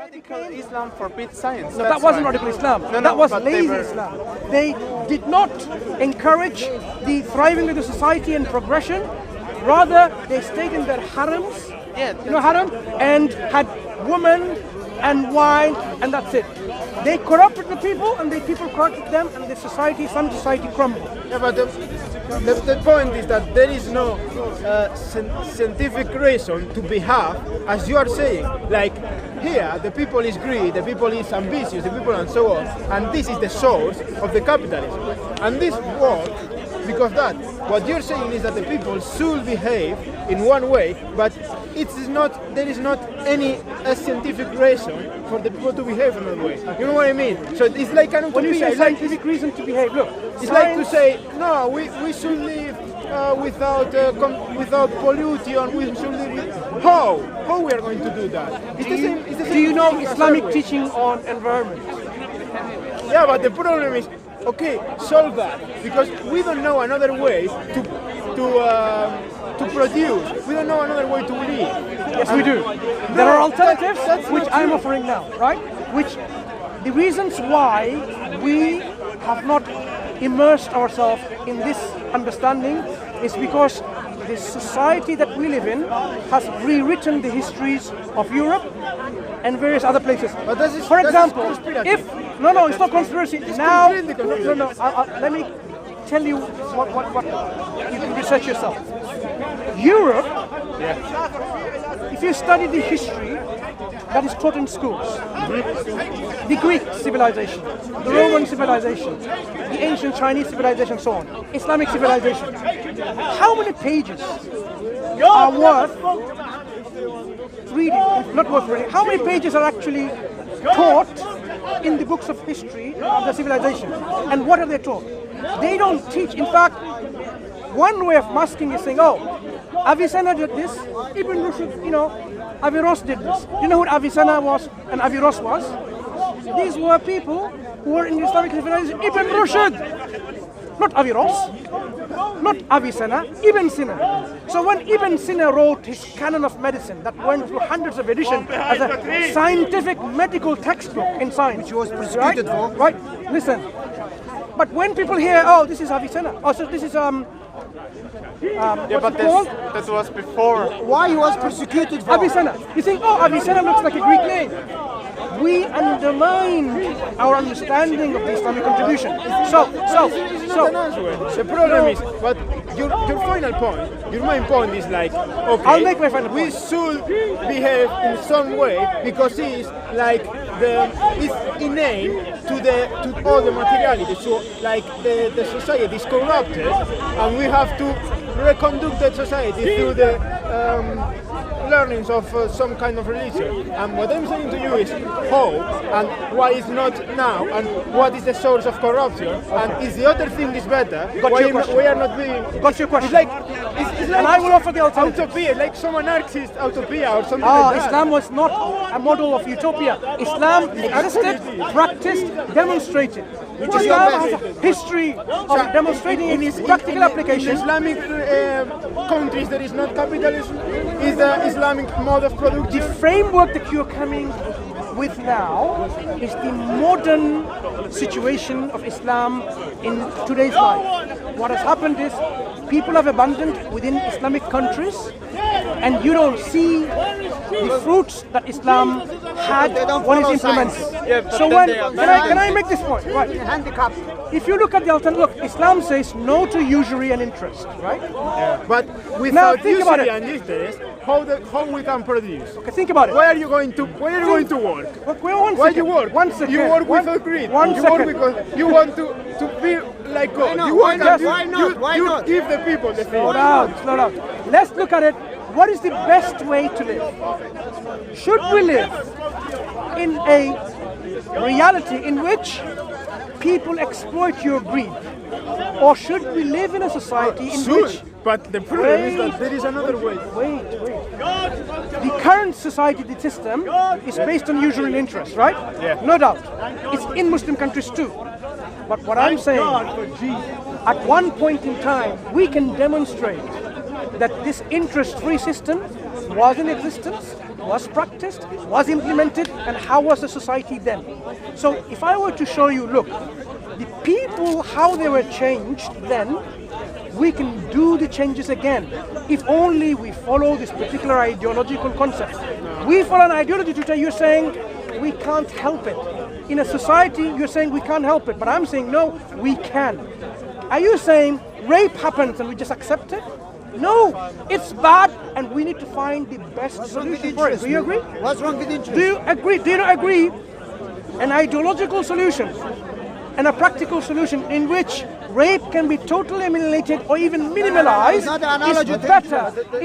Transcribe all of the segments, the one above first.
Radical Islam forbids science. No, that wasn't radical Islam. That was lazy Islam. They did not encourage the thriving of the society and progression. Rather, they stayed in their harems, haram, and had women and wine, and that's it. They corrupted the people, and the people corrupted them, and the society, some society crumbled. Yeah, but the point is that there is no scientific reason to behave as you are saying. Like here, the people is greedy, the people is ambitious, the people and so on, and this is the source of the capitalism. And this works because that what you're saying is that the people should behave in one way, but it is not. There is not any scientific reason for the people to behave in that way. You know what I mean? So it's like an utopia. When you say scientific reason to behave, look, it's like to say no. We should live without pollution. We should live with how we are going to do that? It's the same. It's the same. Do you know Islamic teaching on environment? Yeah, but the problem is, okay, solve that, because we don't know another way to produce. We don't know another way to live. Yes, we do. There are alternatives, which I'm offering now, right? Which the reasons why we have not immersed ourselves in this understanding is because the society that we live in has rewritten the histories of Europe and various other places. But for example, if no, it's not conspiracy. Now, let me tell you what you can research yourself. Europe, if you study the history that is taught in schools, the Greek civilization, the Roman civilization, the ancient Chinese civilization, so on, Islamic civilization, how many pages are worth reading? Not worth reading. How many pages are actually taught in the books of history of the civilization? And what are they taught? They don't teach. In fact, one way of masking is saying, oh, Avicenna did this, Ibn Rushd, Averroes did this. You know who Avicenna was and Averroes was? These were people who were in the Islamic civilization. Ibn Rushd, not Averroes, not Avicenna, Ibn Sina. So when Ibn Sina wrote his canon of medicine that went through hundreds of editions as a scientific medical textbook in science, which was persecuted for. Right, listen. But when people hear, oh, this is Avicenna, oh, so this is but that was before. Why he was persecuted for? Avicenna. You think, oh, Avicenna looks like a Greek name. We undermine our understanding of the Islamic contribution. So the problem is, but your final point, your main point is like, okay, I'll make my final point. We should behave in some way because it's like it's innate to all the materiality. So like the society is corrupted, and we have to reconduct the society through the learnings of some kind of religion. And what I'm saying to you is how and why is not now, and what is the source of corruption, and is the other thing is better. We are not being. Got your question. It's like and I will offer the alternative. Utopia, like some anarchist utopia or something like that. Islam was not a model of utopia. Islam existed, practiced, demonstrated. Islam has a history of demonstrating in its practical application. In Islamic countries, there is not capitalism. Is the Islamic mode of production. The framework that you're coming with now is the modern situation of Islam in today's life. What has happened is people have abandoned within Islamic countries, and you don't see the fruits that Islam had when it's implemented. So can I make this point? Right. If you look at the alternative, look, Islam says no to usury and interest, right? Yeah. But without usury and interest, how we can produce? Okay, think about it. Where are you going to work? Look, why do you work? 1 second. You work without greed. You work because you want to be like God. Why not? You give the people the thing. Slow down. Let's look at it. What is the best way to live? Should we live in a reality in which people exploit your greed? Or should we live in a society in which... But the problem is that there is another way. Wait. The current society, the system, is based on usury and interest, right? Yeah. No doubt. It's in Muslim countries too. But what I'm saying, at one point in time, we can demonstrate that this interest-free system was in existence was practiced, was implemented, and how was the society then? So if I were to show you, look, the people, how they were changed then, we can do the changes again. If only we follow this particular ideological concept. We follow an ideology today, you're saying we can't help it. In a society, you're saying we can't help it, but I'm saying no, we can. Are you saying rape happens and we just accept it? No, it's bad and we need to find the best solution for it. Do you agree? What's wrong with interest? Do you agree? Do you not agree? An ideological solution and a practical solution in which rape can be totally eliminated or even minimalized It's not an analogy.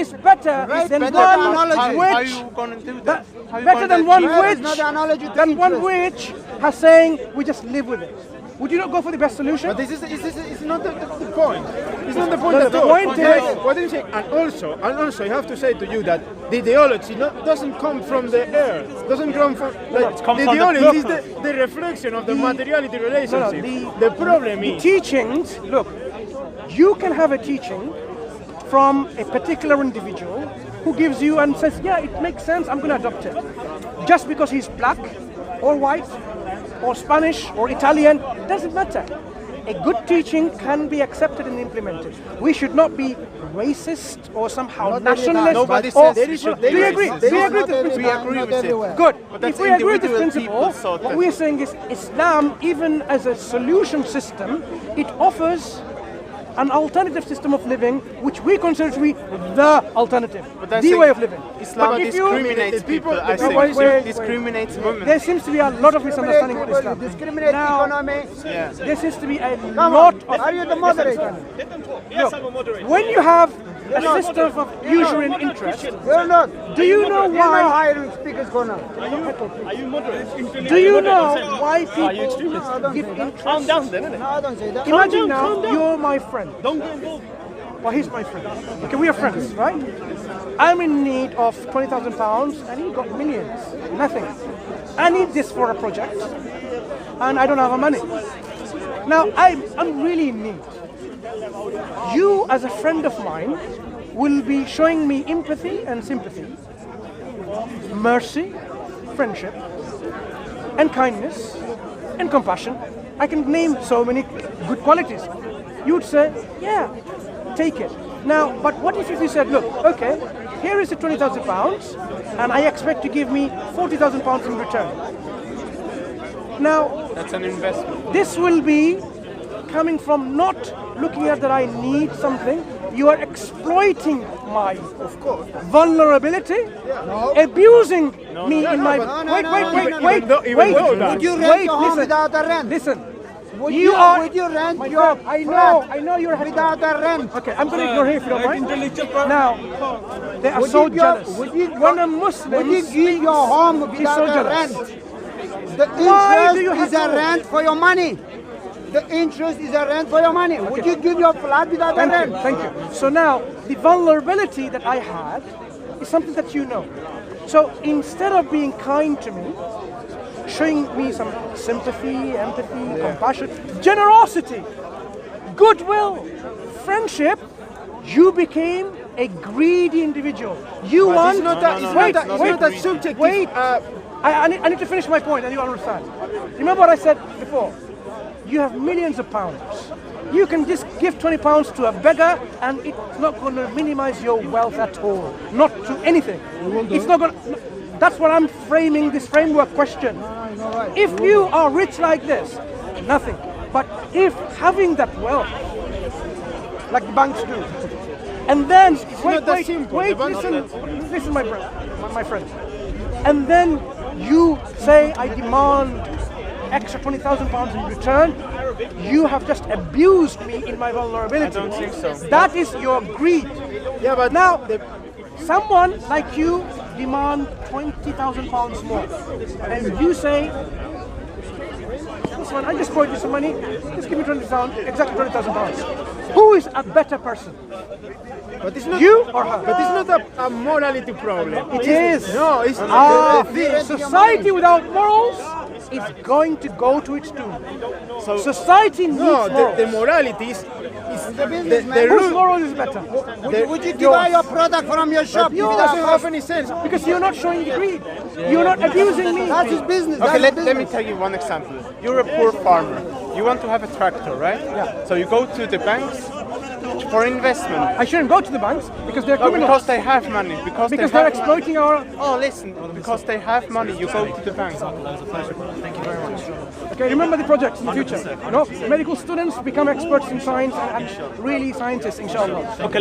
is better than better one analogy. How are which you going to do that? How are you better gonna than achieve one that? It's not an analogy which to than one interest. which has saying we just live with it. Would you not go for the best solution? But this is not the point. It's not the point No, at the all. point is- What I'm saying, and also, I have to say to you that the ideology doesn't come from the air. Doesn't come from like, comes the from the ideology is people. the reflection of the materiality relationship. the the problem the is teachings. Look, you can have a teaching from a particular individual who gives you and says, yeah, it makes sense, I'm going to adopt it. Just because he's black or white or Spanish or Italian, doesn't matter. A good teaching can be accepted and implemented. We should not be racist or somehow Not every time. nationalist. Nobody or- says there is do you agree? racist. Do you Not agree with this every principle? time, agree not with it. everywhere. Good. But If that's we agree with this individual principle, people, so what that- we're saying is Islam, even as a solution system, it offers an alternative system of living, which we consider to be the alternative, But that's the saying way of living. Islam But if you- discriminates people. I the think people- wait, wait. discriminates women. There seems to be a lot of misunderstanding with Islam. Discriminate Now, economy. Yeah. there seems to be a Come lot on. of Are you the moderator? Look, when you have a system of usury and interest, You're not. do you know You're not why? hiring speakers corner. Do you know why people give interest? Calm down then, innit? No, I don't say that. Imagine down, now calm down. you're my friend. Don't get involved. Well, he's my friend. Okay, we are friends, right? I'm in need of £20,000 and he got millions. Nothing. I need this for a project and I don't have the money. Now, I'm really in need. You, as a friend of mine, will be showing me empathy and sympathy, mercy, friendship, and kindness, and compassion. I can name so many good qualities. You'd say, yeah, take it. Now, but what if you said, look, okay, here is the £20,000 and I expect to give me £40,000 in return. Now, That's an investment. this will be coming from not looking at that I need something. You are exploiting my, of course, vulnerability, abusing me in my. no, Wait, no, wait, no, wait, no, no. wait, Even though wait. that- Would you rent Wait, your home listen, without a rent? listen. Would You are. Would you rent My your friend, I flat know you're happy. without a rent? Okay, I'm going to ignore him if you don't mind. Now, they are Would so you go- jealous. would you When go- a Muslim Would you give your home he's without so a jealous. rent? The Why do you interest have is a to- rent for your money. The interest is a rent for your money. Would you give your flat without a Thank rent? you, thank you. So now, the vulnerability that I had is something that you know. So instead of being kind to me, showing me some sympathy, empathy, compassion, generosity, goodwill, friendship, you became a greedy individual. You But want... it's not a- it's wait, not a- it's wait, not a subjective, Wait, I need to finish my point and you understand. Remember what I said before? You have millions of pounds. You can just give £20 to a beggar and it's not going to minimize your wealth at all. Not to anything. It's not going to... That's what I'm framing this framework question. If you are rich like this, nothing. But if having that wealth, like the banks do, and then not that simple. wait, The banks- listen, my friend. And then you say, I demand extra £20,000 in return. You have just abused me in my vulnerability. I don't think so. That is your greed. Yeah, but Now, someone like you demand £20,000 more, and you say, "Listen, I just borrowed you some money. Just give me £20,000, exactly £20,000." Who is a better person, But it's not you or her? But it's not a morality problem. It is. No, it's Society without morals is going to go to its doom. Society needs no. morals. The morality is The businessman. Whose moral is better? Would you buy your product from your shop? It doesn't have any sense. Because you're not showing the greed. You're not abusing me. That's his business. Okay, That's his let me business. tell you one example. You're a poor farmer. You want to have a tractor, right? Yeah. So you go to the banks for investment. I shouldn't go to the banks because they're No, criminals. because they have money. Because Because they they're have exploiting our. Oh, listen. Because they have money, you go to the bank. Okay, remember the projects in the future. You know, medical students become experts in science and really scientists, inshallah. Okay,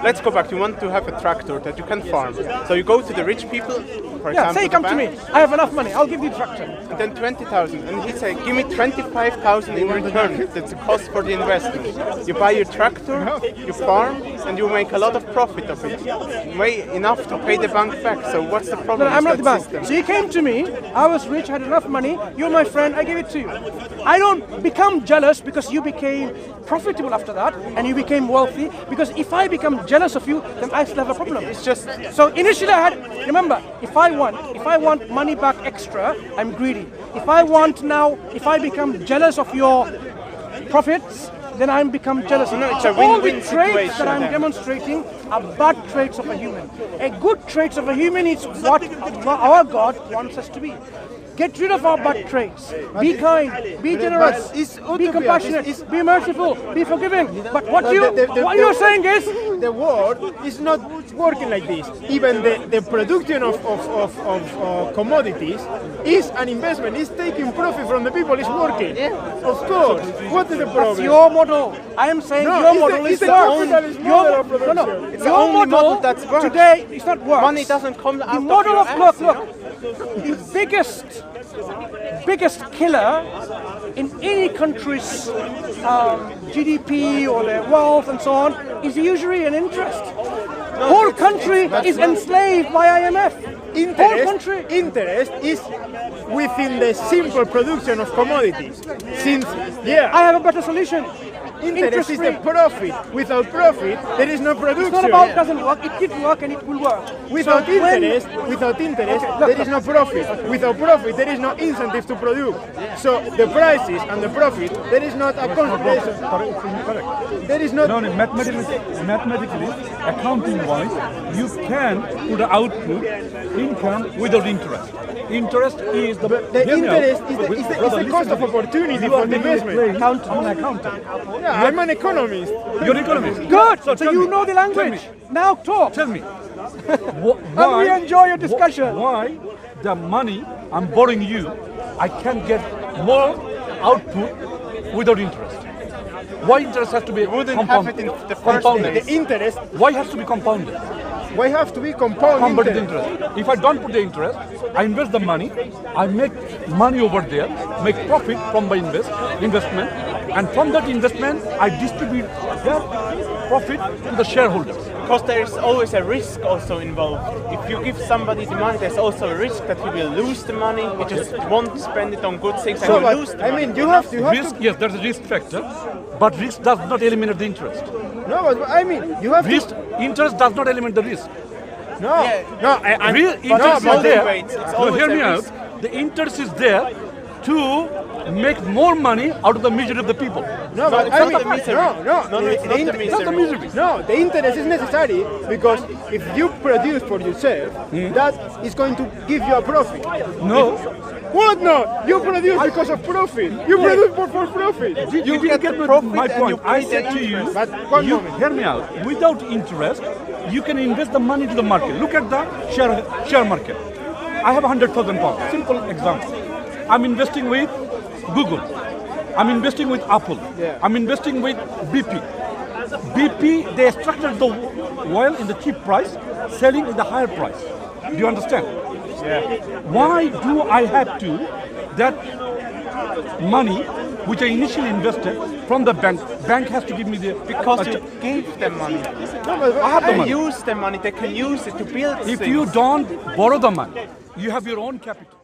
let's go back. You want to have a tractor that you can farm. So you go to the rich people, for Yeah, example. say the come to me. bank, I have enough money. I'll give you the tractor. and then 20,000, and he say, give me 25,000 in return. That's the cost for the investment. You buy your tractor, you farm, and you make a lot of profit of it. Way enough to pay the bank back. So what's the No, problem? I'm not with the that bank. system? So you came to me. I was rich, had enough money. You're my friend. I gave it to you. I don't become jealous because you became profitable after that and you became wealthy. Because if I become jealous of you, then I still have a problem. It's just So initially I had, remember, if I want money back extra, I'm greedy. If I become jealous of your profits, then I become jealous. No, it's a All the win-win traits situation that I'm then. demonstrating are bad traits of a human. A good traits of a human is what our God wants us to be. Get rid of our bad traits. Be kind, be generous, it's be utopia. compassionate, It's- be merciful, be forgiving. But what No, you're saying is the world is not working like this. Even the production of commodities is an investment. It's taking profit from the people. It's working. Of course. What is the that's problem? your model. I am saying No, your it's model the- is it's the capitalist model of no, production. It's the your only model that works. today is not works. money doesn't come out The of model your of ass, look, you know? the biggest killer in any country's GDP or their wealth and so on is usury and interest. Whole country is enslaved by IMF. Whole country. Interest is within the simple production of commodities. Since I have a better solution. interest is the Interest-free. profit. Without profit, there is no It's not production. about doesn't work. It did work and it will work. Without So when- interest, there is no profit. Without profit, there is no incentive to produce. So the prices and the profit, there is not a correlation. There is not. No, mathematically, accounting-wise, you can put the output, income without interest. Interest is the The interest is the cost of opportunity for the investment. I'm an accountant. Yeah, I'm an economist. You're an economist. Good. So tell you me, know the language. Now talk. Tell me. And we enjoy your discussion. Why the money I'm borrowing you, I can get more output without interest? Why interest has to be wouldn't have compounded? it in the first Compounded. place. The interest, Why has to be compounded? why have to be compound Compounded interest? interest. If I don't put the interest, I invest the money, I make money over there, make profit from my investment, and from that investment, I distribute that profit to the shareholders. Because there's always a risk also involved. If you give somebody the money, there's also a risk that he will lose the money. He just won't spend it on good things and So, will but, lose the I money. mean, you have Risk, yes, there's a risk factor, but risk does not eliminate the interest. No, but I mean, you have Risk, to. interest does not eliminate the risk. No, Yeah. no, I'm. Real but interest no, is there. motivates. It's No, always hear a me out. risk. The interest is there to make more money out of the misery of the people. No, but it's I not mean, the misery. no, No, it's not the It's not the misery. misery. No, the interest is necessary because if you produce for yourself, that is going to give you a profit. No. What no? You produce because of profit. You produce for profit. You get didn't the get profit my and point. you I pay the said to you, interest. But one you moment. hear me out. Without interest, you can invest the money to the market. Look at the share market. I have 100,000 pounds. Simple example. I'm investing with Google. I'm investing with Apple. Yeah. I'm investing with BP. BP, they extracted the oil in the cheap price, selling in the higher price. Do you understand? Yeah. Why do I have to, that money which I initially invested from the bank has to give me the... Because you gave them money. No, but I have the They money. use the money, they can use it to build If things. you don't borrow the money, you have your own capital.